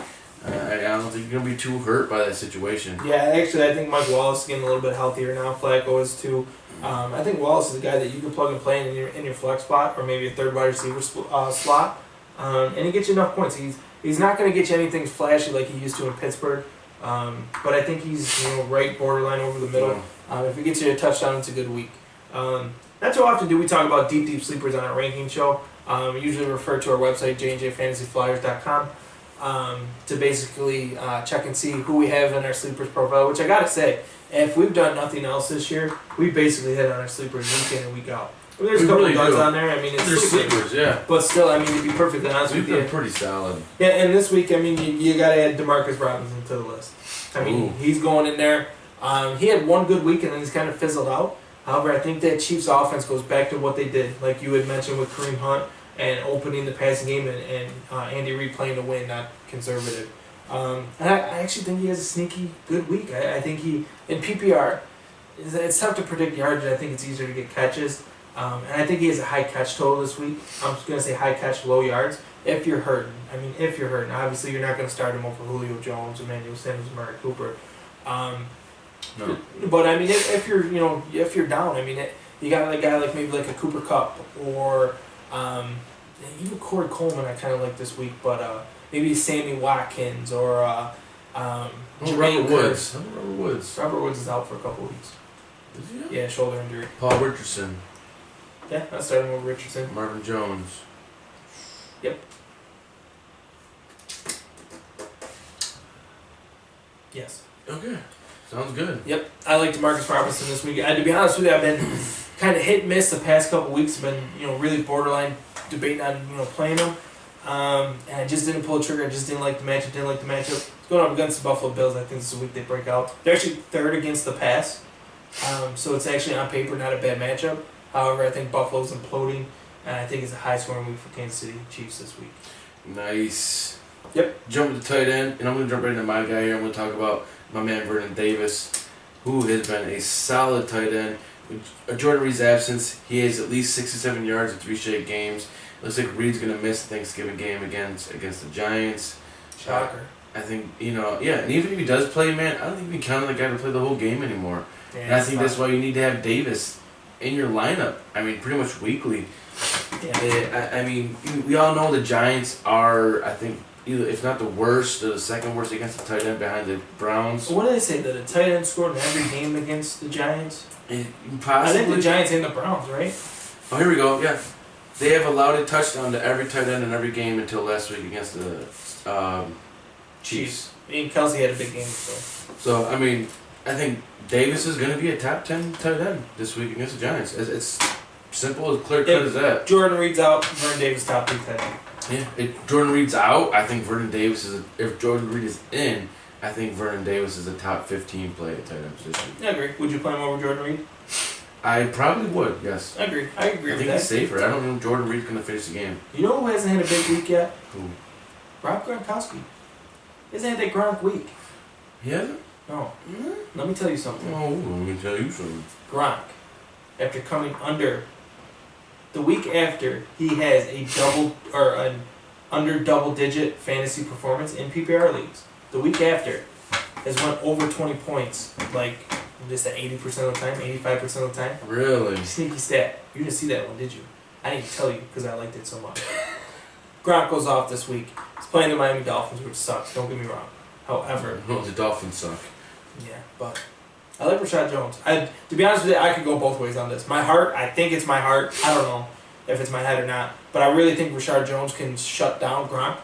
I don't think you're going to be too hurt by that situation.
Yeah, actually, I think Mike Wallace is getting a little bit healthier now. Flacco is too. I think Wallace is a guy that you can plug and play in your flex spot or maybe a third wide receiver slot, and he gets you enough points. He's not going to get you anything flashy like he used to in Pittsburgh, but I think he's right borderline over the middle. If he gets you a touchdown, it's a good week. Not too often do we talk about deep sleepers on our ranking show. We usually refer to our website, J&J Fantasy Flyers.com, to basically check and see who we have in our sleepers profile, which I got to say, if we've done nothing else this year, we basically hit on our sleepers week in and week out. I mean, there's a couple of duds on there. I mean, it's
sleepers, yeah.
But still, I mean, to be perfectly honest with you,
we've been pretty solid.
Yeah, and this week, I mean, you got to add DeMarcus Robinson to the list. I mean, he's going in there. He had one good week and then he's kind of fizzled out. However, I think that Chiefs offense goes back to what they did, like you had mentioned with Kareem Hunt and opening the passing game and Andy Reid playing to win, not conservative. And I actually think he has a sneaky good week. I think he, in PPR, it's tough to predict yardage. I think it's easier to get catches. And I think he has a high catch total this week. I'm just going to say high catch, low yards. If you're hurting. I mean, if you're hurting. Obviously, you're not going to start him over Julio Jones, Emmanuel Sanders, Murray Cooper.
No.
But I mean, if you're down, I mean, you got a guy like maybe like a Cooper Kupp or even Corey Coleman. I kind of like this week, but maybe Sammy Watkins or
Robert Woods. Robert Woods.
Robert Woods is out for a couple weeks.
Is he?
Yeah, shoulder injury.
Paul Richardson.
Yeah, I started him over Richardson.
Marvin Jones.
Yep. Yes.
Okay. Sounds good.
Yep, I like DeMarcus Robinson this week. To be honest with you, I've been kind of hit and miss the past couple weeks. I've been, really borderline debating on, playing him. And I just didn't pull the trigger. I just didn't like the matchup. It's going up against the Buffalo Bills. I think this is the week they break out. They're actually third against the pass. So it's actually on paper not a bad matchup. However, I think Buffalo's imploding. And I think it's a high scoring week for Kansas City Chiefs this week.
Nice.
Yep.
Jump to tight end, and I'm going to jump right into my guy here. I'm going to talk about my man Vernon Davis, who has been a solid tight end. With Jordan Reed's absence, he has at least 67 yards in 3 straight games. Looks like Reed's going to miss the Thanksgiving game against the Giants.
Shocker.
I think, and even if he does play, man, I don't think we can count on the guy to play the whole game anymore.
Yeah,
and I think that's why you need to have Davis in your lineup. I mean, pretty much weekly. Yeah. We all know the Giants are, I think, either if not the worst, or the second worst against the tight end behind the Browns.
What do they say, that a tight end scored in every game against the Giants?
Possibly.
I think the Giants and the Browns, right?
Oh, here we go, yeah. They have allowed a touchdown to every tight end in every game until last week against the Chiefs.
Kelsey had a big game, so.
So, I think Davis is going to be a top 10 tight end this week against the Giants. It's simple, as clear cut as that.
Jordan Reed's out, Vernon Davis top 3 tight end.
Yeah, if Jordan Reed's out, I think Vernon Davis is. If Jordan Reed is in, I think Vernon Davis is a top 15 play at tight end position.
I agree. Would you play him over Jordan Reed?
I probably would. Yes.
I agree. I agree
I
with
think
that.
he's safer. I don't know if Jordan Reed's going to finish the game.
You know who hasn't had a big week yet?
Who?
Rob Gronkowski. He hasn't had that Gronk week.
He hasn't?
No. Let me tell you something.
Oh, let me tell you something.
Gronk, after coming under, the week after, he has an under double-digit fantasy performance in PPR leagues. The week after has went over 20 points, like just at 80% of the time, 85% of the time.
Really?
Sneaky stat. You didn't see that one, did you? I didn't tell you because I liked it so much. Gronk goes off this week. He's playing the Miami Dolphins, which sucks. Don't get me wrong. However,
Well, the Dolphins suck.
yeah, but I like Rashad Jones. To be honest with you, I could go both ways on this. My heart, I think it's my heart. I don't know if it's my head or not. But I really think Rashad Jones can shut down Gronk.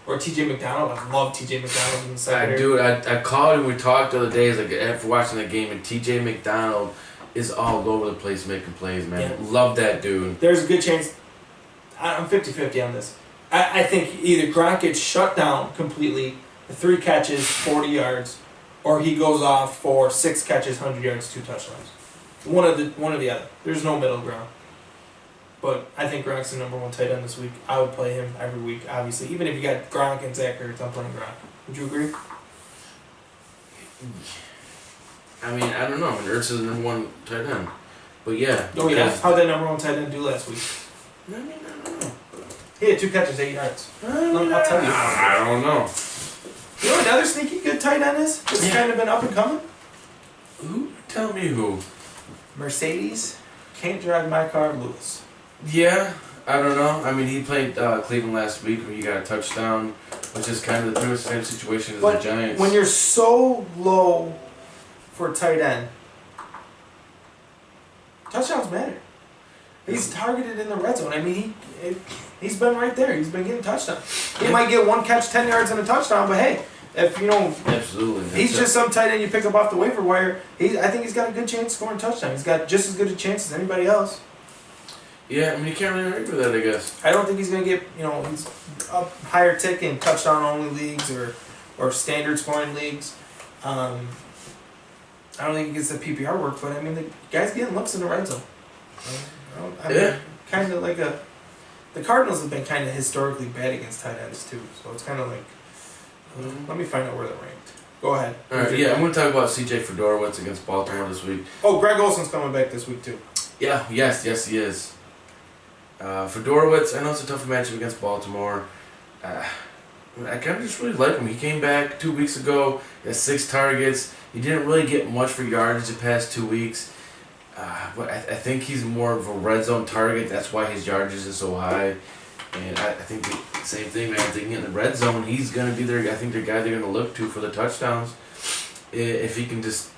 Or T.J. McDonald. I love T.J. McDonald in the secondary.
I called and we talked the other day after watching the game, and T.J. McDonald is all over the place making plays, man. Yeah. Love that dude.
There's a good chance. I'm 50-50 on this. I think either Gronk gets shut down completely, 3 catches, 40 yards, or he goes off for 6 catches, 100 yards, 2 touchdowns. One or the other. There's no middle ground. But I think Gronk's the number 1 tight end this week. I would play him every week, obviously. Even if you got Gronk and Zach Ertz, I'm playing Gronk. Would you agree?
I mean, I don't know. I mean, Ertz is the number 1 tight end. But yeah.
Oh, yeah? How'd that number 1 tight end do last week?
I mean, I don't know.
He had 2 catches, 8 yards. I'll tell you.
I don't know.
You know another sneaky good tight end is? It's kind of been up and coming.
Who? Tell me who.
Mercedes can't drive my car, Lewis.
Yeah, I don't know. I mean, he played Cleveland last week when he got a touchdown, which is kind of the pretty much the same situation as the Giants.
When you're so low for a tight end, touchdowns matter. He's targeted in the red zone. I mean, he's been right there. He's been getting touchdowns. He might get 1 catch, 10 yards and a touchdown, but hey, if you know,
absolutely,
he's just some tight end you pick up off the waiver wire. I think he's got a good chance of scoring a touchdown. He's got just as good a chance as anybody else.
Yeah, I mean, you can't really argue with that, I guess.
I don't think he's going to get, he's up higher tick in touchdown-only leagues or standard scoring leagues. I don't think he gets the PPR work, but I mean, the guy's getting looks in the red zone. Kind of like the Cardinals have been kind of historically bad against tight ends too, so it's kind of like, let me find out where they're ranked. Go ahead.
All right, I'm going to talk about C.J. Fedorowicz against Baltimore this week.
Oh, Greg Olson's coming back this week too.
Yeah, yes, he is. Fedorowicz, I know it's a tough matchup against Baltimore. I kind of just really like him. He came back 2 weeks ago, he has 6 targets. He didn't really get much for yardage the past 2 weeks. But I think he's more of a red zone target. That's why his yardage is so high. And I think the same thing, man. I think in the red zone, he's going to be the guy they're going to look to for the touchdowns. If he can just,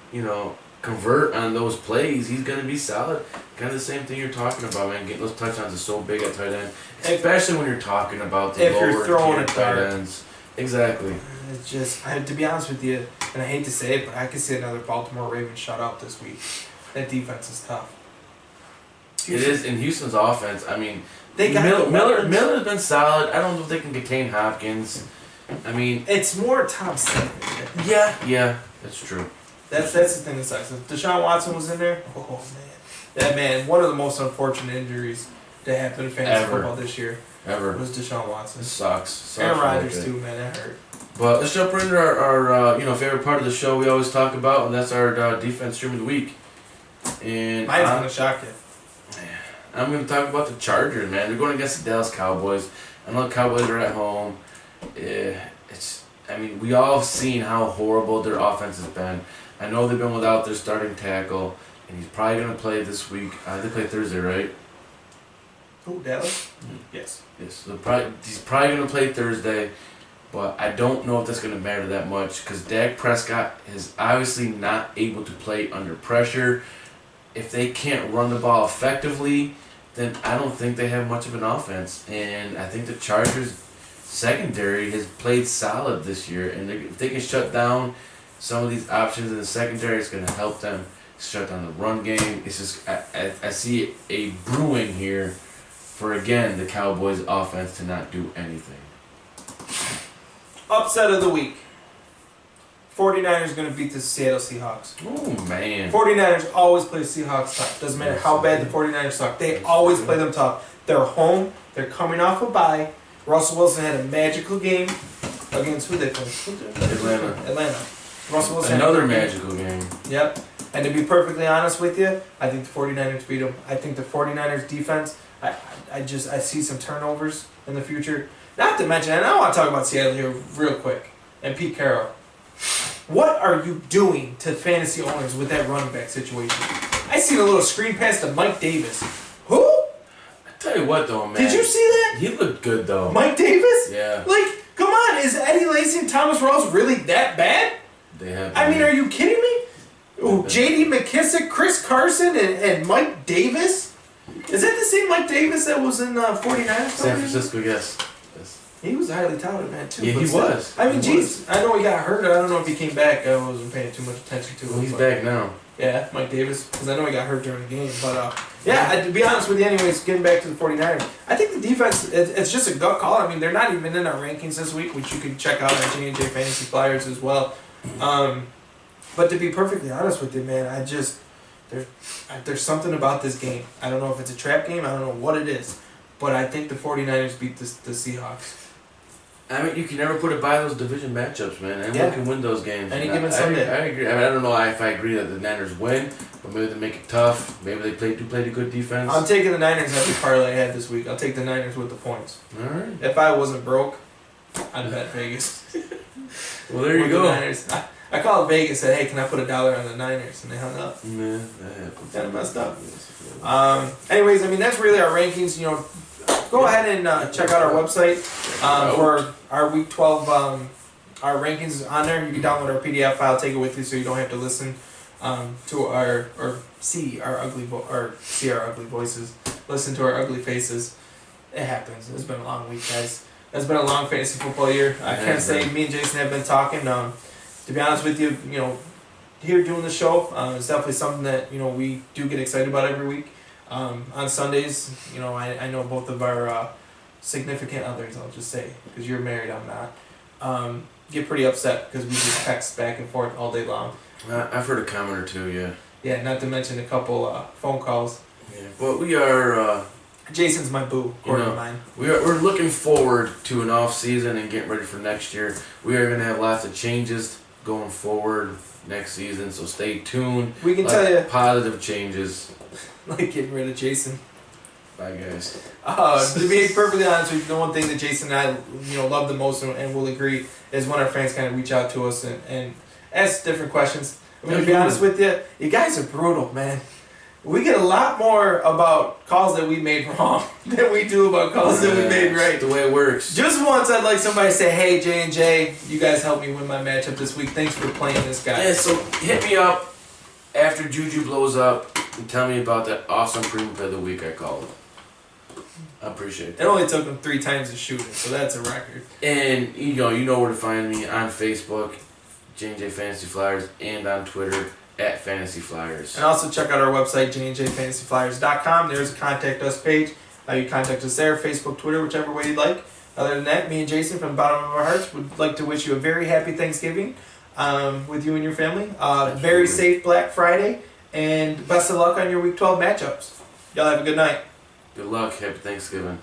convert on those plays, he's going to be solid. Kind of the same thing you're talking about, man. Getting those touchdowns is so big at tight end, especially when you're talking about the lower tier tight ends. Exactly.
It's just, to be honest with you, and I hate to say it, but I could see another Baltimore Ravens shutout this week. That defense is tough.
It is, in Houston's offense. I mean, Miller's been solid. I don't know if they can contain Hopkins. I mean,
it's more Tom Steven.
Yeah, that's true.
That's the thing that sucks. If Deshaun Watson was in there, oh man, one of the most unfortunate injuries to happen in fantasy football this year was Deshaun Watson.
It sucks.
Aaron Rodgers too, man, that hurt.
But let's jump right into our favorite part of the show we always talk about, and that's our defense stream of the week. And
mine's gonna shock you.
I'm gonna talk about the Chargers, man. They're going against the Dallas Cowboys. I know the Cowboys are at home. We all have seen how horrible their offense has been. I know they've been without their starting tackle, and he's probably going to play this week. They play Thursday, right?
Who, Dallas? Yes.
So he's probably going to play Thursday, but I don't know if that's going to matter that much because Dak Prescott is obviously not able to play under pressure. If they can't run the ball effectively, then I don't think they have much of an offense. And I think the Chargers' secondary has played solid this year, and if they can shut down some of these options in the secondary, it's going to help them shut down the run game. It's just I see a brewing here for, again, the Cowboys' offense to not do anything.
Upset of the week. 49ers going to beat the Seattle Seahawks.
Oh, man.
49ers always play Seahawks tough. Doesn't matter how bad the 49ers suck. They always play them tough. They're home. They're coming off a bye. Russell Wilson had a magical game against who they played? Atlanta. Russell Wilson
another magical game.
Yep. And to be perfectly honest with you, I think the 49ers beat them. I think the 49ers defense, I see some turnovers in the future. Not to mention, and I want to talk about Seattle here real quick, and Pete Carroll. What are you doing to fantasy owners with that running back situation? I seen a little screen pass to Mike Davis. Who?
I tell you what, though, man.
Did you see that?
He looked good, though.
Mike Davis?
Yeah.
Like, come on, is Eddie Lacy and Thomas Rawls really that bad?
They have.
I mean, are you kidding me? Oh, J.D. McKissick, Chris Carson, and Mike Davis? Is that the same Mike Davis that was in 49ers?
San Francisco, yes.
He was highly touted, man, too.
Yeah, he was.
I mean, geez, I know he got hurt. I don't know if he came back. I wasn't paying too much attention to him.
Well, he's back now.
Yeah, Mike Davis, because I know he got hurt during the game. But, yeah, to be honest with you, anyways, getting back to the 49ers, I think the defense, it's just a gut call. I mean, they're not even in our rankings this week, which you can check out on J&J Fantasy Flyers as well. But to be perfectly honest with you, man, there's something about this game. I don't know if it's a trap game. I don't know what it is. But I think the 49ers beat the Seahawks.
I mean, you can never put it by those division matchups, man. Anyone can win those games.
Any given Sunday.
I agree. I mean, I don't know if I agree that the Niners win, but maybe they make it tough. Maybe they play a good defense.
I'm taking the Niners every parlay I had this week. I'll take the Niners with the points.
All right.
If I wasn't broke, I'd bet Vegas.
Well, there you go.
The Niners. I called Vegas and said, hey, can I put $1 on the Niners? And they hung up.
Man, that happens.
Kind of messed up. Anyways, I mean, that's really our rankings. You know, go ahead and check out our website for our Week 12 our rankings on there. You can download our PDF file, take it with you, so you don't have to listen to our or see our ugly voices, listen to our ugly faces. It happens. It's been a long week, guys. It's been a long fantasy football year. I can't say me and Jason have been talking. To be honest with you, you know, here doing the show, it's definitely something that, you know, we do get excited about every week. On Sundays, you know, I know both of our significant others, I'll just say, because you're married, I'm not, get pretty upset because we just text back and forth all day long.
I've heard a comment or two, yeah.
Yeah, not to mention a couple phone calls.
Yeah, but we are...
Jason's my boo, according to mine.
We're looking forward to an off season and getting ready for next year. We are going to have lots of changes going forward next season, so stay tuned.
We can tell you
positive changes.
Like getting rid of Jason.
Bye, guys.
To be perfectly honest with you, the one thing that Jason and I, you know, love the most and will agree is when our fans kind of reach out to us and ask different questions. I'm going to be honest with you, you guys are brutal, man. We get a lot more about calls that we made wrong than we do about calls that we made right.
That's the way it works.
Just once I'd like somebody to say, hey, J&J, you guys helped me win my matchup this week. Thanks for playing this guy.
Yeah, so hit me up after Juju blows up and tell me about that awesome premium play of the week I called. I appreciate that.
It only took him 3 times to shoot it, so that's a record.
And you know where to find me on Facebook, J&J Fantasy Flyers, and on Twitter at Fantasy Flyers. And
also check out our website, jnjfantasyflyers.com. There's a contact us page. You contact us there, Facebook, Twitter, whichever way you'd like. Other than that, me and Jason, from the bottom of our hearts, would like to wish you a very happy Thanksgiving with you and your family. Very safe Black Friday, and best of luck on your Week 12 matchups. Y'all have a good night.
Good luck. Happy Thanksgiving.